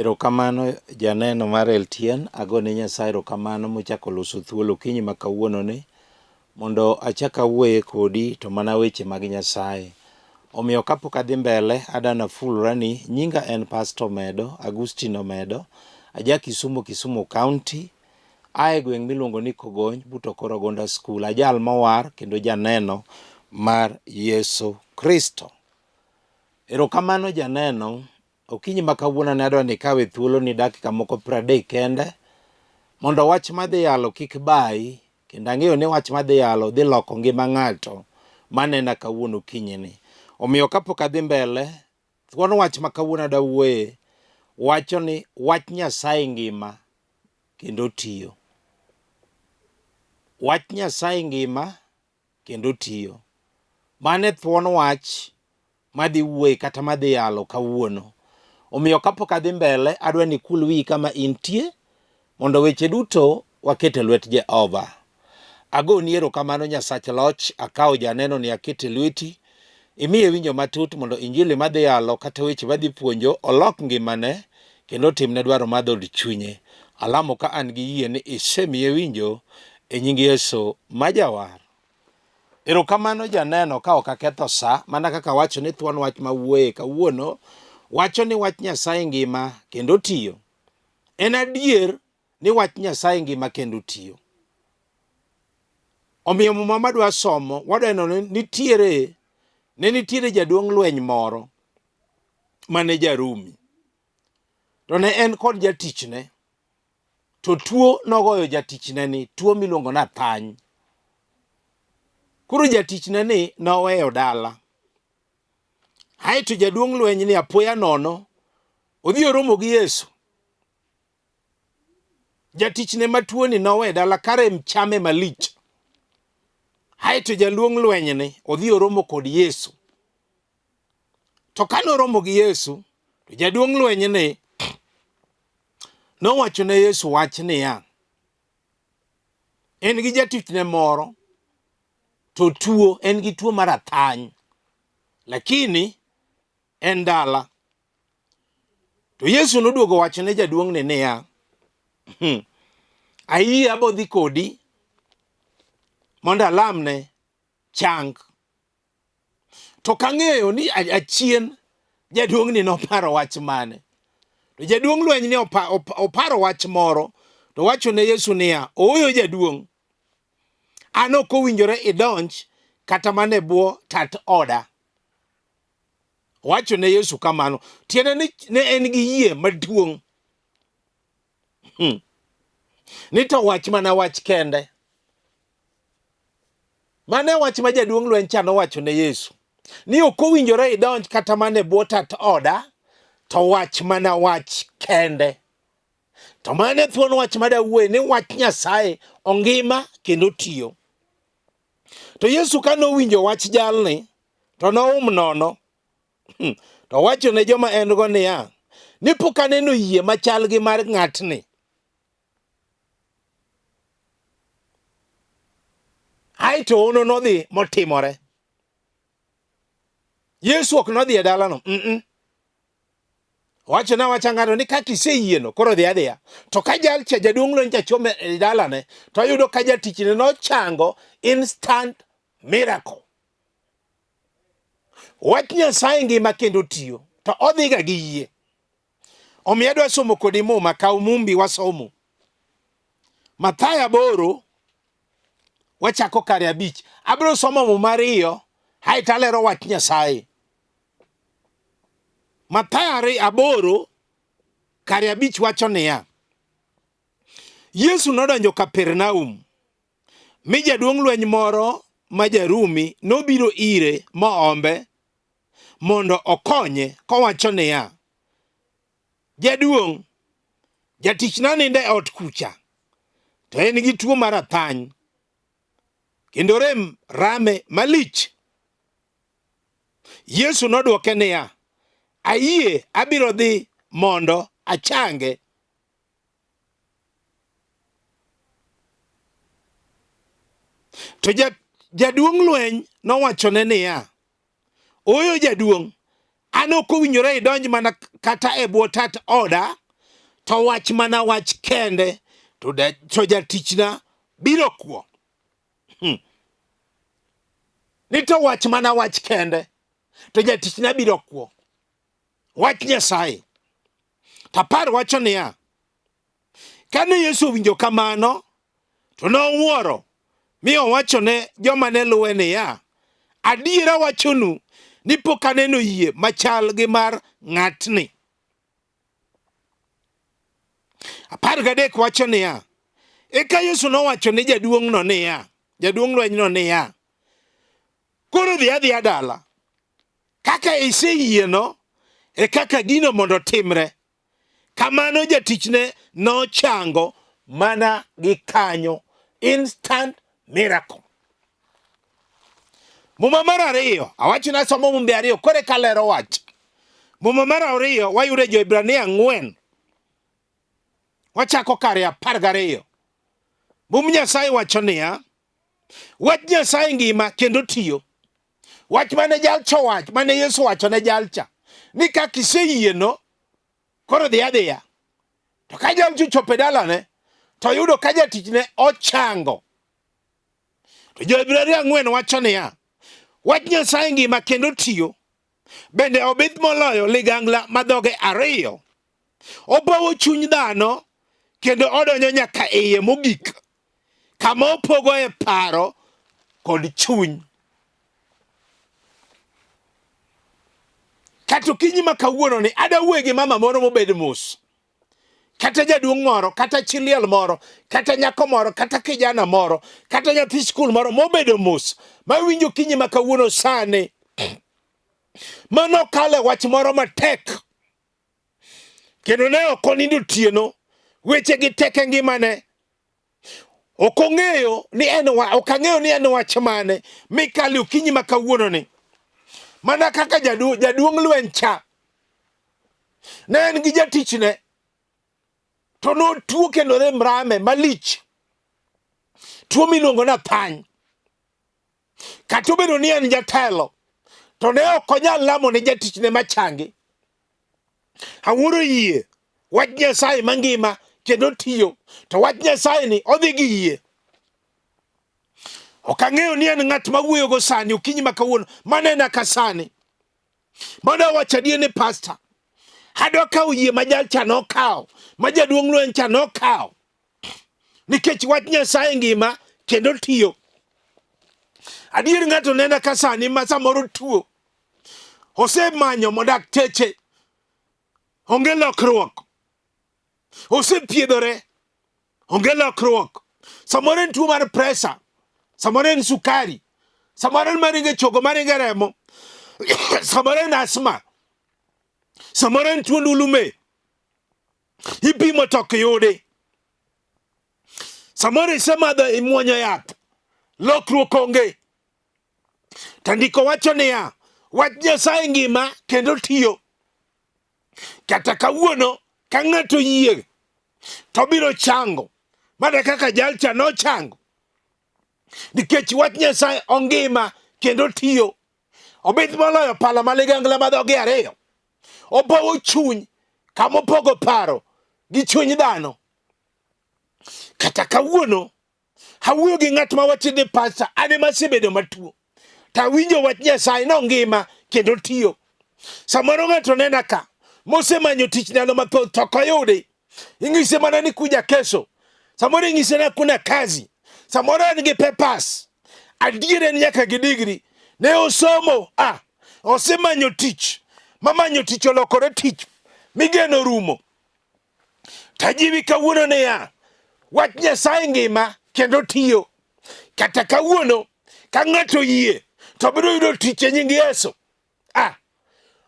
Erokamano janeno mar Eltien, agone Nyasaye erokamano mochako loso thuolo kinyi ma kawuono ni mondo achak awuoye kodi to mana weche mag Nyasaye. Omiyo kapok adhi mbele adana fulra ni nyinga en Pastor Omedo, Agustino Omedo, aja Kisumu County, ae gweng' miluongo ni Kogony, buto koro Gonda School, ajal mawar kendo janeno mar Yesu Kristo. Erokamano janeno, okinyi ma kawuono ne adwa ni kawe thuolo ni dakika moko 30 kende mondo wach madhi yalo kik bayi, kendo ang'eyo ni wach madhi yalo dhi loko ngima ng'ato manena kawuono kinyi ni. Omiyo kapok adhi mbele, thuon wach ma kawuono adwa wuoye wacho ni wach Nyasaye ngima kendo tiyo. Wach Nyasaye ngima kendo tiyo. Mane thuon wach madhi wuoye kata madhi yalo kawuono. Omiyo kapok adhi mbele adwa ni kul wi kama intie mondo weche duto wakete lwet Jehova. Agoni erokamano Nyasach loch, akawo janeno ni akete lweti, imiye winjo matut mondo Injili madhi yalo kata weche madhi puonjo olok ngimane kendo timne dwaro mar dhod chunye. Alamo ka an gi yie ni isemiye winjo e nying Yesu majawar. Erokamano janeno ka ok aketho sa, mana kaka wacho ni thuon wach ma wuoye kawuono wacho ni wach Nyasaye ngima kendo tiyo. En adier ni wach Nyasaye ngima kendo tiyo. Omiyo muma madwa somo wadeno ni nitiere jaduong' lweny moro mane ja-Rumi. To ne en kod jatichne, to tuo nogoyo jatichne ni, tuo miluongo na athany. Koro jatichne ni noweyo dala. Haito jaduong' lweny ni apoya nono odhi oromo gi Yesu. Jatichne matuo ni nowe dala kare chame malich. Haito jaduong' lweny ni odhi oromo kod Yesu. To kano oromo gi Yesu, to jaduong' lweny ni nowachone Yesu wach niya, en gi jatichne moro to tuo, en gi tuo mar athany, lakini en dala. To Yesu noduogo wachone jaduong' ni niya, Ayie abodhi kodi mondo alamne chang. To kang'eyo ni achien jaduong' ni noparo wach mane. To jaduong' lweny ni oparo wach moro, to wachone Yesu niya, ooyo jaduong', an ok owinjore idonj kata mane bwo tat oda. Wachone Yesu kamano, tiende ni ne en gi yie maduong'. Ni to wach mana wach kende. Mane wach ma jaduong' lweny cha nowachone Yesu, ni ok owinjore idonj kata mane bwo tat oda, to wach mana wach kende. To mane thuon wach madawuoye ni wach Nyasaye ongima kendo tiyo. To Yesu ka nowinjo wach jalni, to nono. To wachone joma en go niya, ni pok aneno yie machal gi mar ng'atni. Aito ono nodhi motimore. Yesu ok nodhi e dalano. Wachona wacha ng'ato ni kaka iseyieno koro dhi adhiya. To ka jalcha jaduong' lweny cha chome e dalane, to ayudo ka jatichne nochango instant miracle. Wach Nyasaye ngima kendo tiyo, to odhiga gi yie. Omiyo adwa somo kodi muma, kaw mumbi wasomo. Mathayo 8, wachako kare 5. Abiro somo muma 2, haito alero wach Nyasaye. Mathayo 8 kare 5 wacho niya, Yesu nodonjo Kapernaum, mi jaduong' lweny moro ma ja-Rumi nobiro ire mohombe mondo okonye kowacho niya, Jaduong', jatichna nindo e ot kucha, to en gi tuo mar athany, kendo rem rame malich. Yesu nodwoke niya, Ayie abiro dhi mondo achange. To jaduong' lweny nowachone niya, ooyo jaduong', an ok owinjore idonj mana kata e bwo tat oda to wach mana wach kende to jatichna biro kuo. Ni to wach mana wach kende to jatichna biro kuo. Wach Nyasaye. Tapar wacho niya, kane Yesu owinjo kamano, to nowuoro mi owacho ne joma ne luwe niya, adiera wachonu ni pok aneno yie machal gi mar ng'atni. 13 wacho niya, eka Yesu nowacho ne jaduong' no niya, jaduong' lweny no niya, koro dhi adhiya dala, kaka iseyie no e kaka gino mondo timre. Kamano jatichne nochango mana gi kanyo. Instant miracle. Muma mar ariyo, awacho na somo mumbe ariyo, kore kalero wach. Muma mar ariyo, wayude Jo-Ibrania 4. Wachako kare 12. Mum Nyasaye wacho niya, wach Nyasaye ngima kendo tiyo. Wach mane jalcho wach, mane Yesu wacho ne jalcha. Ni kaka iseyie no, koro dhi adhiya. To ka jalcho chope dalane, to yudo ka jatichne ochango. To Jo-Ibrania 4 wacho niya, wach Nyasaye ngima kendo tiyo, bende obith moloyo ligangla madhoge 2. Obawo chuny dhano, kendo odonjo nyaka iye mogik, kama opogo e paro kod chuny. Kata okinyi ma kawuono ni adawuoyo gi mama moro mobed mos, kata jaduong' moro, kata chiliel moro, kata nyako moro, kata kijana moro, kata nyathi skul moro mobedo mos, mawinjo kinyi ma kawuono sani, mano kale wach moro matek, kendo ne ok onindo otieno, weche gi tek e ngimane. Ok ang'eyo ni en wach mane mikale okinyi ma kawuono ni. Mana kaka jaduong' lweny cha, ne en gi jatichne, to notuo kendo rame malich, tuo miluongo ni athany. Kata obedo ni en jatelo, to ne ok onyal lamo ne jatichne machangi. Awuoro yie wach Nyasaye mangima kendo tiyo, to wach Nyasaye ni odhi gi yie. Ok ang'eyo ni en ng'at mawuoyo go sani okinyi ma kawuono, manena ka sani. Mondo wacho adier ni pastor, adwa kawo yie ma jalcha nokawo, ma jaduong' lweny cha nokawo, nikech wach Nyasaye ngima kendo tiyo. Adier ng'ato nena ka sani ma samoro tuo, osemanyo modak teche, onge lokruok, osepiedhore, onge lokruok. Samoro en tuo mar pressure, samoro en sukari, samoro en maringe chogo, maringe remo, samoro en asma, samoro en tuo ndulume, ipimo to ok yudi. Samoro isemadho imuonyo yath, lokruok onge. Tandiko wacho niya, wach Nyasaye ngima kendo tiyo. Kata kawuono ka ng'ato yie to biro chango, mana kaka jalcha nochango, nikech wach Nyasaye ongima kendo tiyo. Obith moloyo pala maligangla madhoge 2. Obawo chuny kama opogo paro gi chuny dhano. Kata kawuono awuoyo gi ng'at ma wacho ni pastor, ane masebedo matuo, tawinjo wach Nyasaye nongima kendo tiyo. Samoro ng'ato nena ka mosemanyo tich ndalo mathoth to ok oyudi. Ing'ise mana ni kuja kesho, samoro ing'ise na kuna kazi, samoro en gi papers, adier en nyaka gi degree, ne osomo, osemanyo tich, mamanyo tich olokore tich migeno rumo. Tajibi kawuono niya, wach Nyasaye ngima kendo tiyo. Kata kawuono ka ng'ato yie to biro yudo tich e nying Yesu.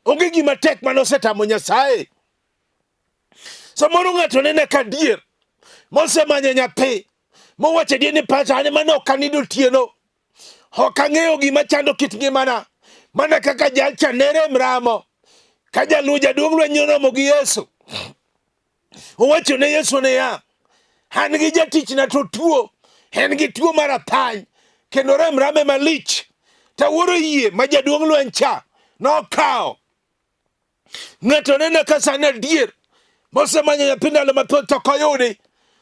Onge gima tek manosetamo Nyasaye. Samoro ng'ato nene ka dier, mosemanyo nyathi, mowacho adier ni pastor, ane mano ok anindo otieno, ok ang'eyo gima chando kit ngimana, mana kaka jalcha ne rem ramo, ka jaduong' lweny oromo gi Yesu. Owacho ne Yesu niya, an gi jatichna to tuo, en gi tuo mar athany, kendo rem rame malich. Tawuoro yie ma jaduong' lweny cha nokawo. Ng'ato nena ka sani adier, mosemanyo nyathi ndalo mathoth to ok oyudi.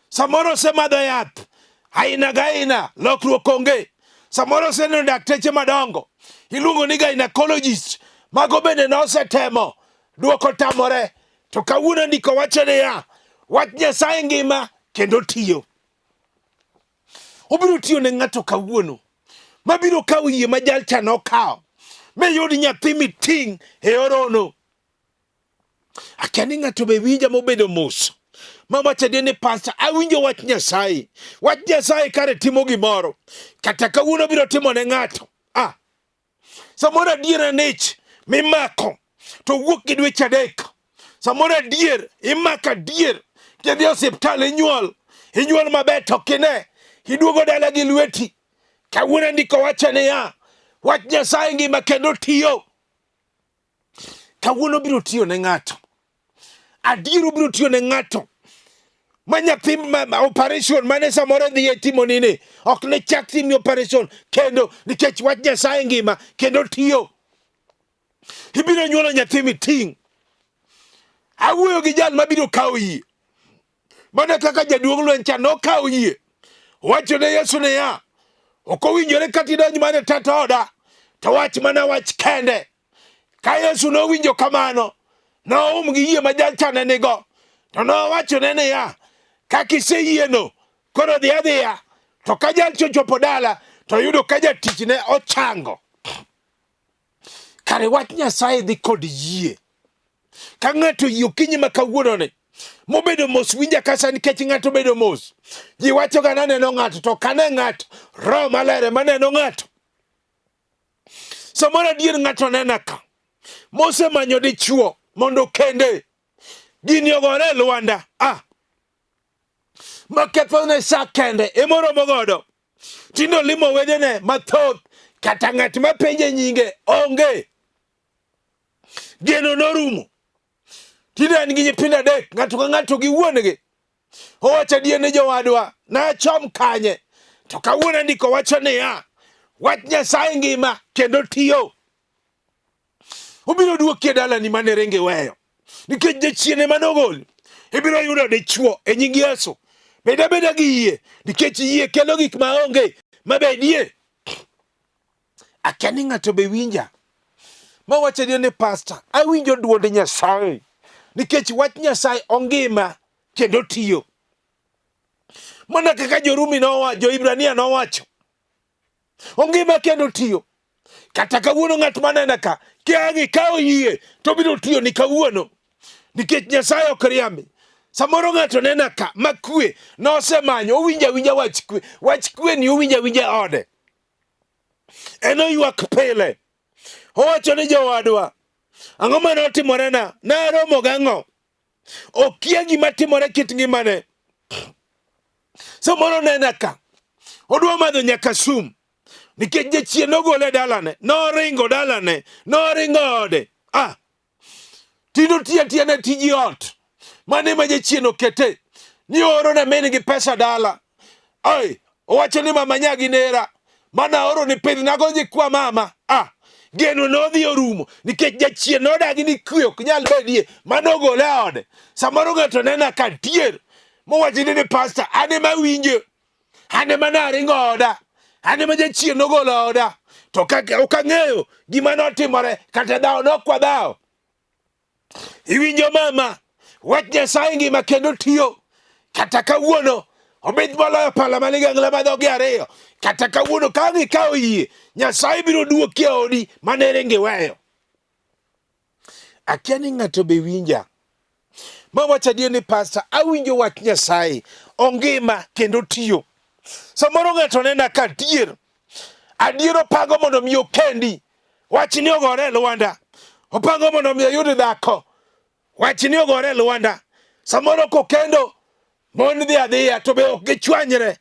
Samoro osemadho yath aina gaina, lokruok onge. Samoro oseneno dakteche madongo, iluongo ni gynecologist, mago bende nosetemo, duoko tamore. To kawuono ndiko wacho niya, wach Nyasaye ngima kendo tiyo. Obiro tiyo ne ng'ato kawuono, mabiro kawo yie ma jalcha nokawo, miyud nyathi miting' e orono. Akia ni ng'ato be winja mobedo mos, mawacho ni pastor, awinjo wach Nyasaye. Wach Nyasaye kare timo gimoro, kata kawuono biro timo ne ng'ato. Samoro adier nich mimako to wuok gi dweche adek. Samoro adier imako adier, kidhi osiptal inyuol maber to kine iduogo dala gi lweti. Kawuono ndiko wacho niya, wach Nyasaye ngima kendo tiyo. Kawuono biro tiyo ne ng'ato, adier biro tiyo ne ng'ato ma nyathi operation mane samoro dhi timo nini ok ne chak timo operation kendo, nikech wach Nyasaye ngima kendo tiyo. Ibiro nyuolo nyathi miting'. Awuoyo gi jal mabiro kawo yie, mana kaka jaduong' lweny cha nokawo yie. Wacho ne Yesu niya, ok owinjore kata idonj mana tat oda, to wach mana wach kende. Ka Yesu nowinjo kamano, noum gi yie ma jalcha ne nigo, to nowacho ne niya, kaka iseyieno, koro dhi adhiya. To ka jalcha ochopo dala, to yudo ka jatichne ochango. Kare wach Nyasaye dhi kod yie. Ka ng'ato yie okinyi ma kawuono ni, mobedo mos winja kasa nikech ng'ato bedo mos. Ji wacho ga naneno ng'ato, to kane ng'ato, Roho Maler maneno ng'ato. Samoro adier ng'ato nena ka, mosemanyo dichuo mondo kende, gini ogore e lwanda. Maketho ne sa kende, emoromo godo. Tindo limo wedene mathoth, kata ng'at mapenje nyinge onge. Geno norumo. Tindo en gi nyithindo adek, ng'ato ka ng'ato gi wuongi. Owacho adier ne jowadwa, nachom kanye. To kawuono ndiko wacho niya, wach Nyasaye ngima kendo tiyo. Obiro duoki e dalani mane renge weyo, nikech jachiene manogol. Ibiro yudo dichuo e nying Yesu. Beda beda gi yie, nikech yie kelo gik maonge mabedie. Akia ni ng'ato be winja mawacho ni pastor, awinjo duond Nyasaye, nikech wach Nyasaye ongima kendo tiyo. Mana kaka jo-Rumi jo-Ibrania nowacho, ongima kendo tiyo. Kata kawuono ng'at manena ka, kiangi kawo yie, to biro tiyo ni kawuono, nikech Nyasaye ok riambi. Samoro ng'ato nena ka makwe nosemanyo, owinja wach kwe. Wach kwe ni owinja ode. Eno ywak pile. Owacho ni jowadwa, ang'o mane otimorena? Naromo gang'o? Okia gima timore kit ngimane. Samoro nena ka, odwa madho nyaka sum, nikech jachien nogole dalane, noringo dalane, noringo ode. Tindo tiya ne tiji ot, mane ma jachien okete, ni oro na meni gi pesa dala. Owacho ni mama nyagi nera, mana oro ni pidh nagonji kwa mama. Geno nodhi orumo, nikech jachien nodagi ni kwe ok nyal bedie, manogole ode. Samoro ng'ato nena ka tier, mowacho ni pastor, ane ma winjo, ane ma naringo oda, ane ma jachien nogolo oda. To ok ang'eyo gima notimore, kata dhawo nokwa dhawo. Iwinjo mama, wach Nyasaye ngima kendo tiyo. Kata kawuono, obed moloyo pala maligangla madhogi ariyo. Kata kawuono ka ikawo yie, Nyasaye biro duoki e odi mane renge weyo. Akia ni ng'ato be winja mawacho adier ni pastor, awinjo wach Nyasaye ongima kendo tiyo. Samoro ng'ato nena ka adier opango mondo mi okendi, wach ni ogore e lwanda. Opango mondo mi oyud dhako, wach ni ogore e lwanda. Samoro kokendo, mon dhi adhiya to be ok gichwanyre.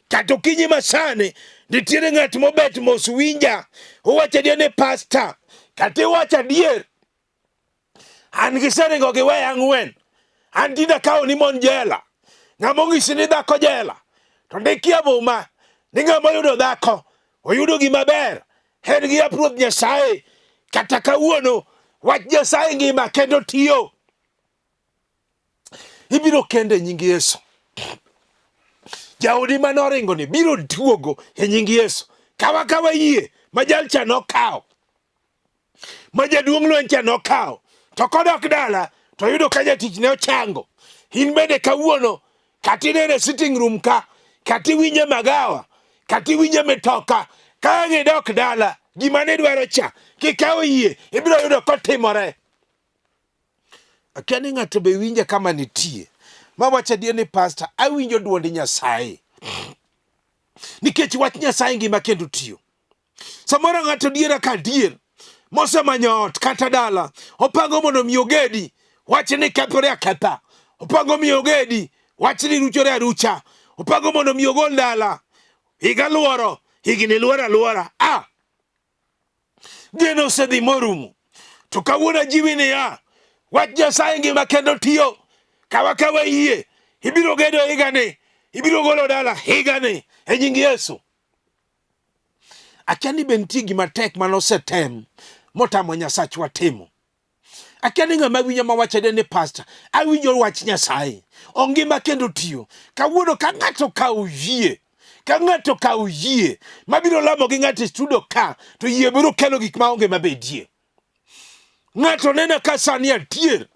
Kata okinyi masani, nitiere ng'at mobet mos winja, owacho adier ni pastor, kata iwacho adier, an giseringo gi weya ang'wen, an tinda kawo ni mon jela. Ng'ama ong'isi ni dhako jela, to ndiki e muma ni ng'ama oyudo dhako, oyudo gima ber, en gi apruoth Nyasaye. Kata kawuono, wach Nyasaye ngima kendo tiyo. ibiro kende nying Yesu. Jaodi manoringo ni biro duogo e nying Yesu. Kawa yie majalcha nokawo. Ma jaduong' lweny cha nokawo. To kodok dala to yudo ka jatichne ochango. In bende kawuono katinene sitting room ka, kati winje magawa, kati winje metoka, ka ng'idok dala gima ne dwaro cha kikawo yie ibiro yudo kotimore. Akiani ng'ato be winje kama nitie mawacho adier ni pastor awinjo duond Nyasaye nikech wach Nyasaye ngima kendo tiyo. Samoro ng'ato diera ka dier mosemanyo ot kata dala opango mondo mi ogedi wach ni kethore aketha, opango mi ogedi wach ni ruchore arucha, opango mondo mi ogol dala higa luoro higni luoro aluora. Geno osedhi morumo. To kawuono jiwi ni wach Nyasaye ngima kendo tiyo. Kawa yie ibiro gedo higani, ibiro golo dala higani e nying Yesu. Akiani be nitie gima tek manosetem motamo Nyasachwa timo. Akiani ng'ama winjo mawacho ni pastor awinjo wach Nyasaye ongima kendo tiyo. Kawuono ka ng'ato kawo yie, ka ng'ato kawo yie mabiro lamo gi ng'ato studio ka, to yie biro kelo gik maonge mabedie. Ng'ato neno ka sani adier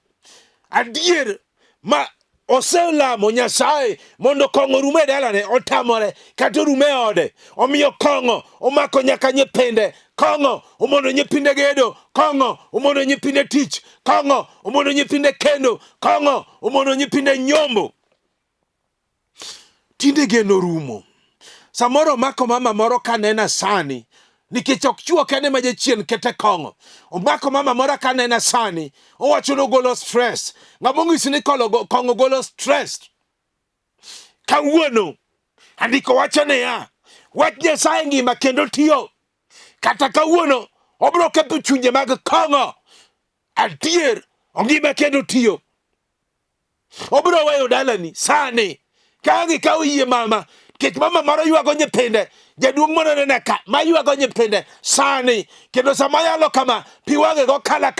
ma oselamo Nyasaye mondo kong'o rume dalane otamore kata rume ode, omiyo kong'o omako nyaka nyipinde, kong'o omondo nyipinde gedo, kong'o omondo nyipinde tich, kong'o omondo nyipinde kendo, kong'o omondo nyipinde nyombo. Tinde geno rumo. Samoro mako mama moro kanena sani nikech ok chuo kende ma jachien kete kong'o. Omako mama moro kanena sani owacho no golo stress. Ng'among'isi ni kong'o golo stress. Kawuono andiko wacho ne wach Nyasaye ngima kendo tiyo. Kata kawuono obro ketho chunje mag kong'o. Adier ongima kendo tiyo. Obro weyo dalani sani ka ng'ikawo yie mama kech mama moro ywago nyithinde, jaduong' mono nene ka ma ywago nyithinde sani kendo sama yalo kama pi wang'e go kala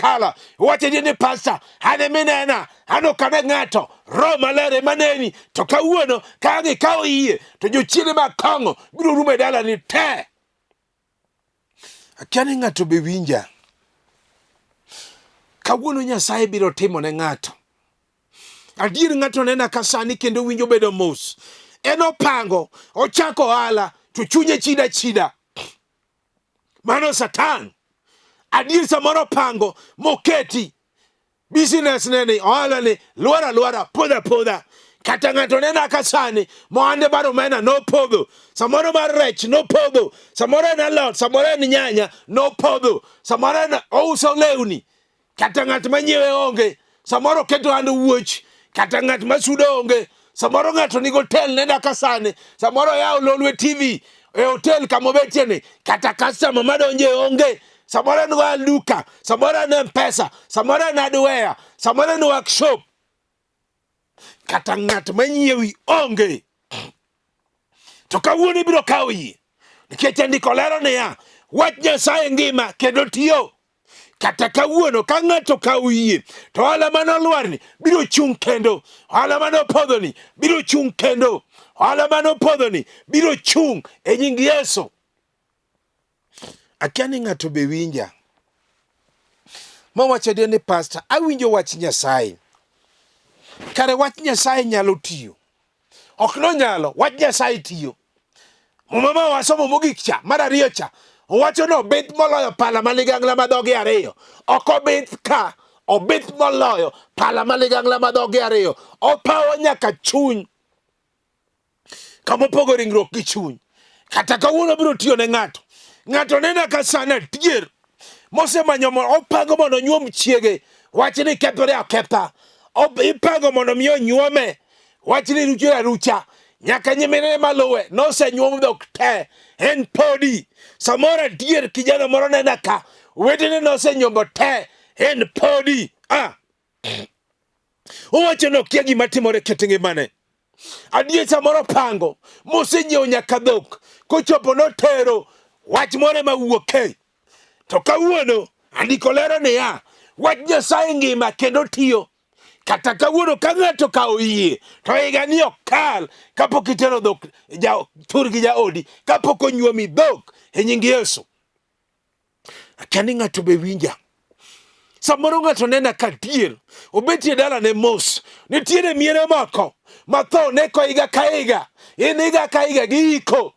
wacho ni pastor ane minena ano kane ng'ato roho maler ema neni. To kawuono ka ng'ikawo yie to jochiende mag kong'o biro rumo e dalani te. Akiani ng'ato be winja. Kawuono Nyasaye biro timo ne ng'ato. Adier ng'ato nena ka sani kendo winjo bedo mos. Eno pango ochako ohala to chunye chida. Mano Satan. Adier samoro pango moketi business neni ohala ni luora podha. Kata ng'ato nena ka sani mohande bar omena no podho, samoro bar rech no podho, samoro en alot, samoro en nyanya no podho, samoro en ouso lewni, kata ng'at manyiewe onge, samoro keto hand wuoch, kata ng'at masudo onge. Samoro ng'ato ni hotel nenda kasane, samoro yao lolwe TV e hotel kamobetie ni, kata customer madonje onge, samoro en duka, samoro en pesa, samoro en hardware, samoro en workshop, kata ng'at manyiewi onge. To kawuono biro kawo yie nikech andiko lero niya wach Nyasaye ngima kendo tiyo. Kata kawuono ka ng'ato kawo yie to ohala manolwarni biro chung' kendo, ohala manopodhoni biro chung' kendo, ohala manopodhoni biro chung' e nying Yesu. Akiani ng'ato be winja mawacho adier ni pastor awinjo wach Nyasaye. Kare wach Nyasaye nyalo tiyo? Ok nonyalo, wach Nyasaye tiyo. Mama wasomo mogik cha mar ariyo cha owacho no bith moloyo pala maligangla madhoge ariyo. Ok obith ka, obith moloyo pala maligangla madhoge ariyo. Opawo nyaka chuny kamopogo ringruok gi chuny. Kata kawuono biro tiyo ne ng'ato. Ng'ato nena ka sana tier mosemanyo opango mondo nyuom chiege wach ni kethore aketha. Ipango mondo miyo nyuome wach ni ruchore arucha. Nyaka nyimine maluwe nosenyuom dhok te en podi. Samora dier kijana moro nena ka wetene nosenyombo te en podi. Owacho no kia gima timore kete ngimane. Adier samoro pango mosenyiewo nyaka dhok kochopo notero wach more mawuoke. To kawuono andiko lero niya wach Nyasaye ngima kendo tiyo. Kata kawuono ka ng'ato kawo yie to higa ni ok kal kapok itero dhok tur gi jaodi kapok onyuomi dhok e nying Yesu. Akia ni ng'ato be winja. Samoro ng'ato nena ka dier obetie dala ne mos nitiere miere moko matho neko higa ka higa in higa ka higa giiko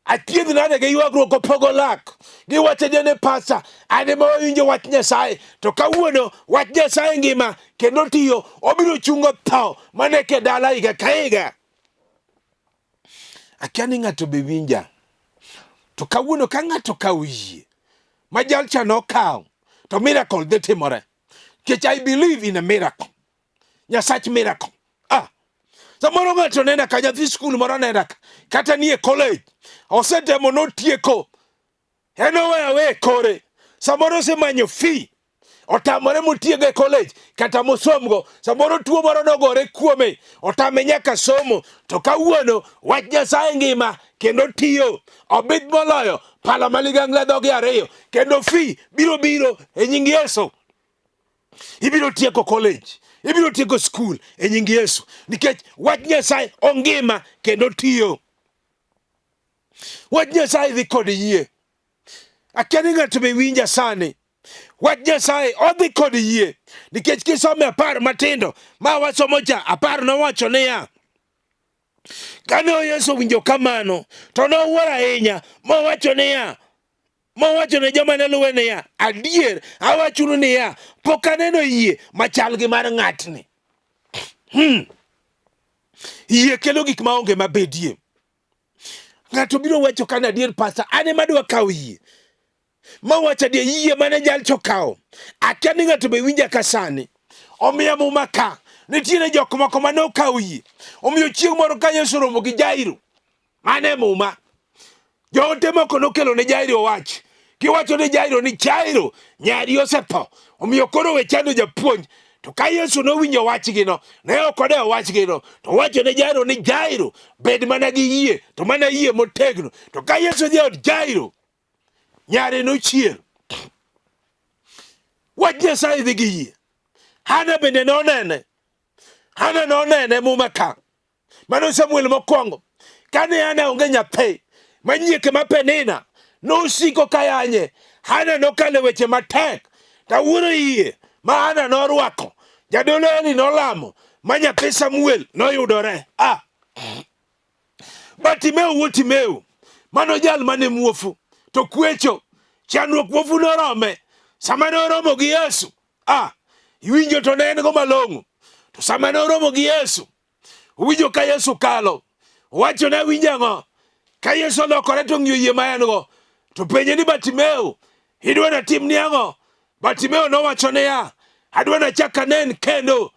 athiedh nade gi ywagruok opogo lak giwacho ne pasa ane ma winjo wach Nyasaye to kawuono wach Nyasaye ngima kendo tiyo obiro chungo tho maneke dala higa ka higa. Akia ni ng'ato be winja. To kawuono ka ng'ato kawo yie ma jalcha nokawo to miracle dhi timore. Kech I believe in a miracle. Nyasach miracle. Samoro ng'ato nena ka nyathi skul moro nena kata nie college osetemo notieko enowe kore samoro semanyo fee otamore motiego e college kata mosomgo samoro tuo moro nogore kuome otame nyaka somo to kawuono wach Nyasaye ngima kendo tiyo obith moloyo pala maligangla dhoge ariyo kendo fee biro e nying Yesu. Ibiro tieko college, ibiro tieko school e nying Yesu nikech wach Nyasaye ongima kendo tiyo. Wach Nyasaye dhi kod yie. Akia ni ng'ato be winja sani. Wach Nyasaye odhi kod yie nikech kisome 10 matindo ma wasomo cha 10 nowacho niya kane Yesu winjo kamano to nowuoro ahinya mowacho niya mowacho ne joma ne luwe niya adier awachonu niya pok aneno yie machal gi mar ng'atni. Yie kelo gik maonge mabedie. Ng'ato biro wacho kana adier pastor ane madwa kawo yie mawacho adier yie mane jalcho kawo. Akia ni ng'ato be winja ka sani omiya muma ka nitiere jok moko manokawo yie omiyo chieng' moro ka Yesu romo gi Jairo mane muma joote moko nokelo ne Jairo wach kiwacho ne Jairo ni Jairo nyari osetho omiyo koro we chando japuonj. To ka Yesu nowinjo wachgino ne ok odewo wachgino to wacho ne Jairo ni Jairo bed mana gi yie to mana yie motegno. To ka Yesu dhi od Jairo nyare nochier. Wach Nyasaye dhi gi yie. Hana bende nonene. Hana nonene muma ka. Mano Samuel mokwongo kane Hana onge nyathi manyieke ma Penina nosiko kayanye. Hana nokale weche matek kawuono yie ma Hana norwako jadolo Eli nolamo ma nyathi Samuel noyudore. Batimeo wuotimeo mano jal mane muofu to kwecho chandruok muofu norome sama noromo gi Yesu. Iwinjo to ne en go malong'o to sama noromo gi Yesu uwinjo ka Yesu kalo wacho na winja ng'o ka Yesu olokore to ng'iyo yie ma en go to penje ni Batimeo idwa na tim ni ang'o. Batimeo nowacho niya adwa na chaka nen kendo.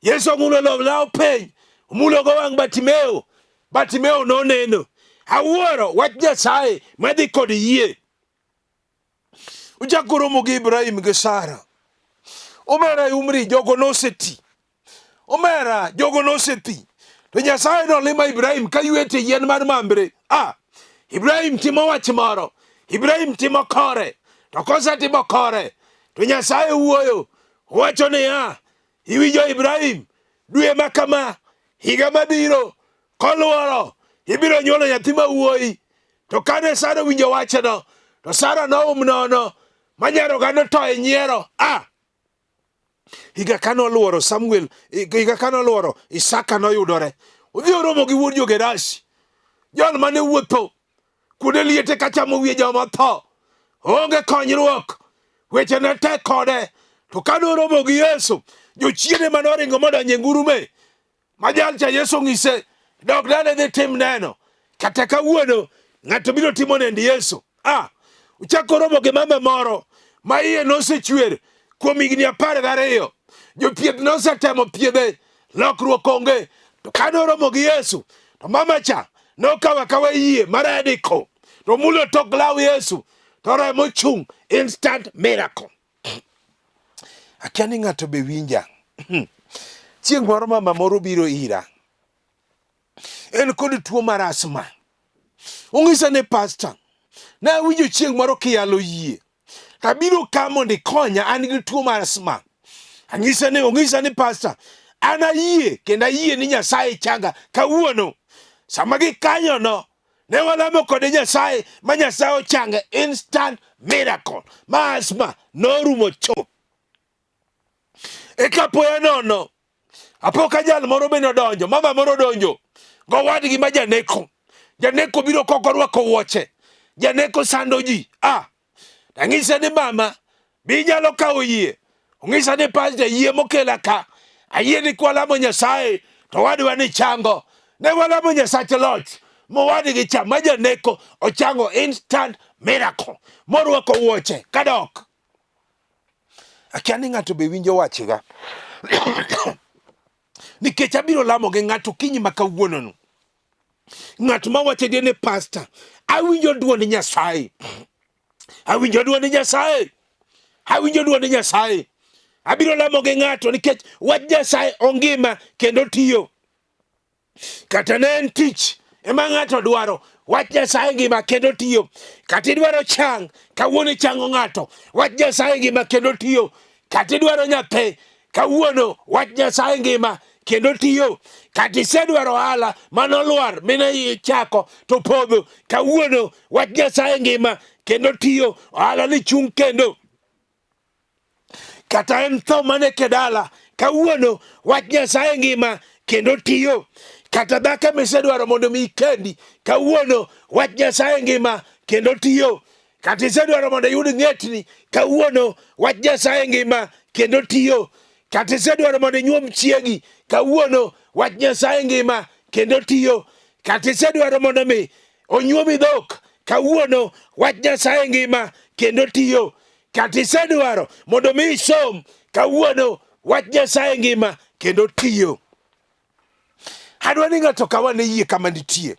Yesu mulo law piny mulo go wang' Batimeo. Batimeo noneno. Awuoro wach Nyasaye madhi kod yie. Uchako romo gi Ibrahim gi Sara. Omera umri jogo noseti. Omera jogo noseti. To Nyasaye nolima Ibrahim kayuete yien mar mambre. Ibrahim timo wach moro. Ibrahim timo kore. To kosa timo kore. To Nyasaye wuoyo. Wacho niya iwinjo Ibrahim dwe makama higa mabiro koluoro ibiro nyuolo nyathi ma wuoyi. To kane Sara winjo wachno to Sara nono manyaro notoe nyiero. Higa kano luoro Samuel higa kano luoro Isaka noyudore. Udhi oromo gi wuod Jogerasi jal mane wuotho kuonde liete kachamo wiye joma tho onge konyruok weche ne tek kode. To kano oromo gi Yesu jochiende manoringo modonje ngurume majalcha Yesu ng'ise dok dale dhi tim neno kata kawuono ng'ato biro timo nendi Yesu. Uchako romo gi mama moro ma iye nosechwer kuom higni 12. Jothieth nosetemo thiedhe lokruok onge. To kano romo gi Yesu to mama cha nokawa kawa yie maradiko to mulo tok law Yesu to remo chung instant miracle. Akia ni ng'ato be winja. Chieng' moro mama moro biro ira. En kod tuo mar asma. Ung'isa ne pastor na winjo chieng' moro kiyalo yie tabiro ka mondo ikonya an gi tuo mar asma. ong'isa ni pastor, an ayie kendo ayie ni Nyasaye changa kawuono. Sama gikanyo no, ne walamo kode Nyasaye ma Nyasaye ochange instant miracle. Ma asma norumo chop. Eka poya nono, apoka jal moro be nodonjo, mama moro donjo, go wadgi ma janeko. Janeko biro koko rwako wuoche. Janeko sando ji. Ang'isa ni mama, bi nyalo kawo yie. Ong'isa ni pastor yie mokela ka. Ayie ni kwalamo Nyasaye, to wadwa ni chango. Ne walamo Nyasache loch. Mowadgi cha ma janeko ochango instant miracle. Morwako wuoche kadok. Akia ni ng'ato be winjo wachiga. Nikech abiro lamo gi ng'ato kinyi makawuono no. Ng'ato mawacho ni pastor, awinjo duond Nyasaye. Awinjo duond Nyasaye. Awinjo duond Nyasaye. Abiro lamo gi ng'ato nikech wach Nyasaye ongima kendo tiyo. Kata ne en tich ema ng'ato dwaro, wach Nyasaye ngima kendo tiyo. Kata idwaro chang, kawuono chango ng'ato, wach Nyasaye ngima kendo tiyo. Kata idwaro nyathi, kawuono wach Nyasaye ngima kendo tiyo. Kata isedwaro ohala manolwar mine chako to podho, kawuono wach Nyasaye ngima kendo tiyo. Ohala ni chung kendo. Kata en tho mane kedala, kawuono wach Nyasaye ngima kendo tiyo. Kata dhaka misedwaro mondo mi kendi, kawuono wach Nyasaye ngima kendo tiyo. Kata isedwaro mondo yud ng'etni, kawuono wach Nyasaye ngima kendo tiyo. Kata isedwaro mondo inyuom chiegi, kawuono wach Nyasaye ngima kendo tiyo. Kata isedwaro mondo mi onyuomi dhok, kawuono wach Nyasaye ngima kendo tiyo. Kata isedwaro mondo mi isom, kawuono wach Nyasaye ngima kendo tiyo. Adwa ni ng'ato kawane yie kama nitie.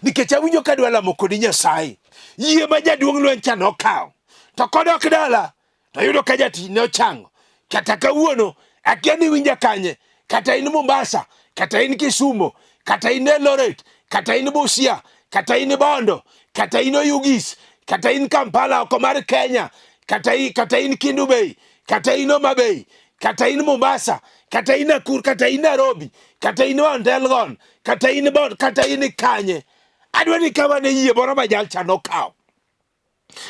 Nikech awinjo ka dwa lamo kodi Nyasaye. Yie ma jaduong' lweny cha nokawo. To kodok dala, to yudo ka jatichne ochango. Kata kawuono, akia ni winja kanye. Kata in Mombasa, kata in Kisumo, kata in Eldoret, kata in Busia, kata in Bondo, kata in Oyugis, kata in Kampala oko mar Kenya, kata in Kendu Bay, kata in Homa Bay, kata in Mombasa, kata in Nakuru, kata in Nairobi, kata in Elgon, kata in Bod, kata in Kanye. Adwa ni kawane yie moro ma jal cha nokawo.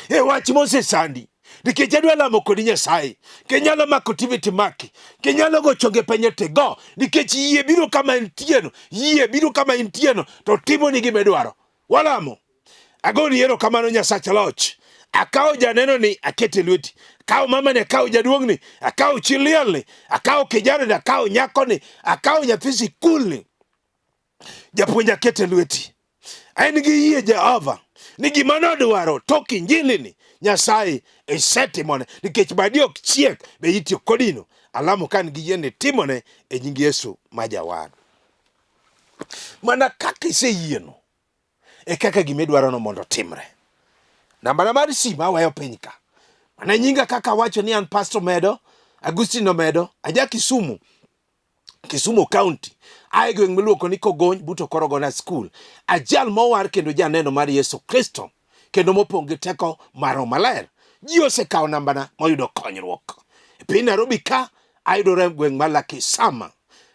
E wach mosesandi. Nikech adwa lamo kodi Nyasaye. Kenyalo mako tiviti maki. Kenyalo go chonge penye te go. Nikech yie biro kama intieno. Yie biro kama intieno. To timo ni gimedwaro. Walamo. Agoni yero kamano Nyasache loch. Akawo janeno ni akete lweti. Akawo mama ni, akawo jaduong' ni, akawo chi liel ni, akawo kijana ni, akawo nyako ni, akawo nyathi sikul ni. Japuonj akete lweti. En gi yie Jehova ni gima nodwaro tok Injili ni Nyasaye isetimone. Nikech badi ok chiek be itiyo kodino. Alamo kan gi yie ni timone e nying Yesu ma Jawar. Mana kaka iseyieno e kaka gimidwaro no mondo timre. Namba mar simu awayo piny ka. Mana nyinga kaka wacho ni an Pastor Omedo, Agustino Omedo, aja Kisumu County. Ae gweng' miluoko ni Kogony buto Korogona School. Ajal mowar kendo janeno mar Yesu Kristo. Kendo mopong' gi teko mar MALER. Ji osekawo nambana moyudo konyruok. E piny Nairobi ka ayudore gweng' mar Lakisama.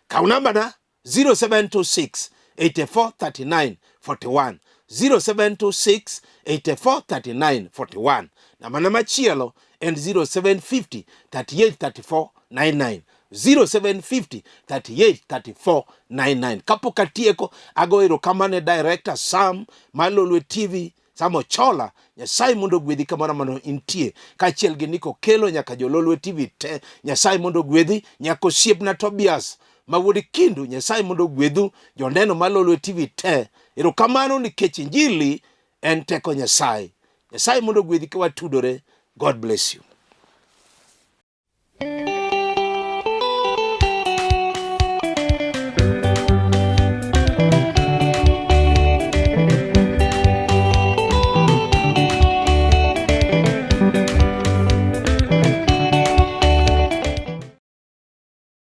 Kaw nambana 0726 8439 41. 0726 8439 41. Nambana machielo en 0750 3834 99. 0750 3834 99. Kapok atieko, ago erokamano ne director Sam Malolwe TV, Sam Ochola. Nyasaye mondo gwedhi kamoro mano intie. Kaachiel gi Niko Kelo nyaka jololwe TV te. Nyasaye mondo gwedhi nyaka osiepna Tobias mawuod Kindu. Nyasaye mondo gwedhu joneno Malolwe TV te. Erokamano nikech Injili en teko Nyasaye. Nyasaye mondo gwedhi ka watudore. God bless you.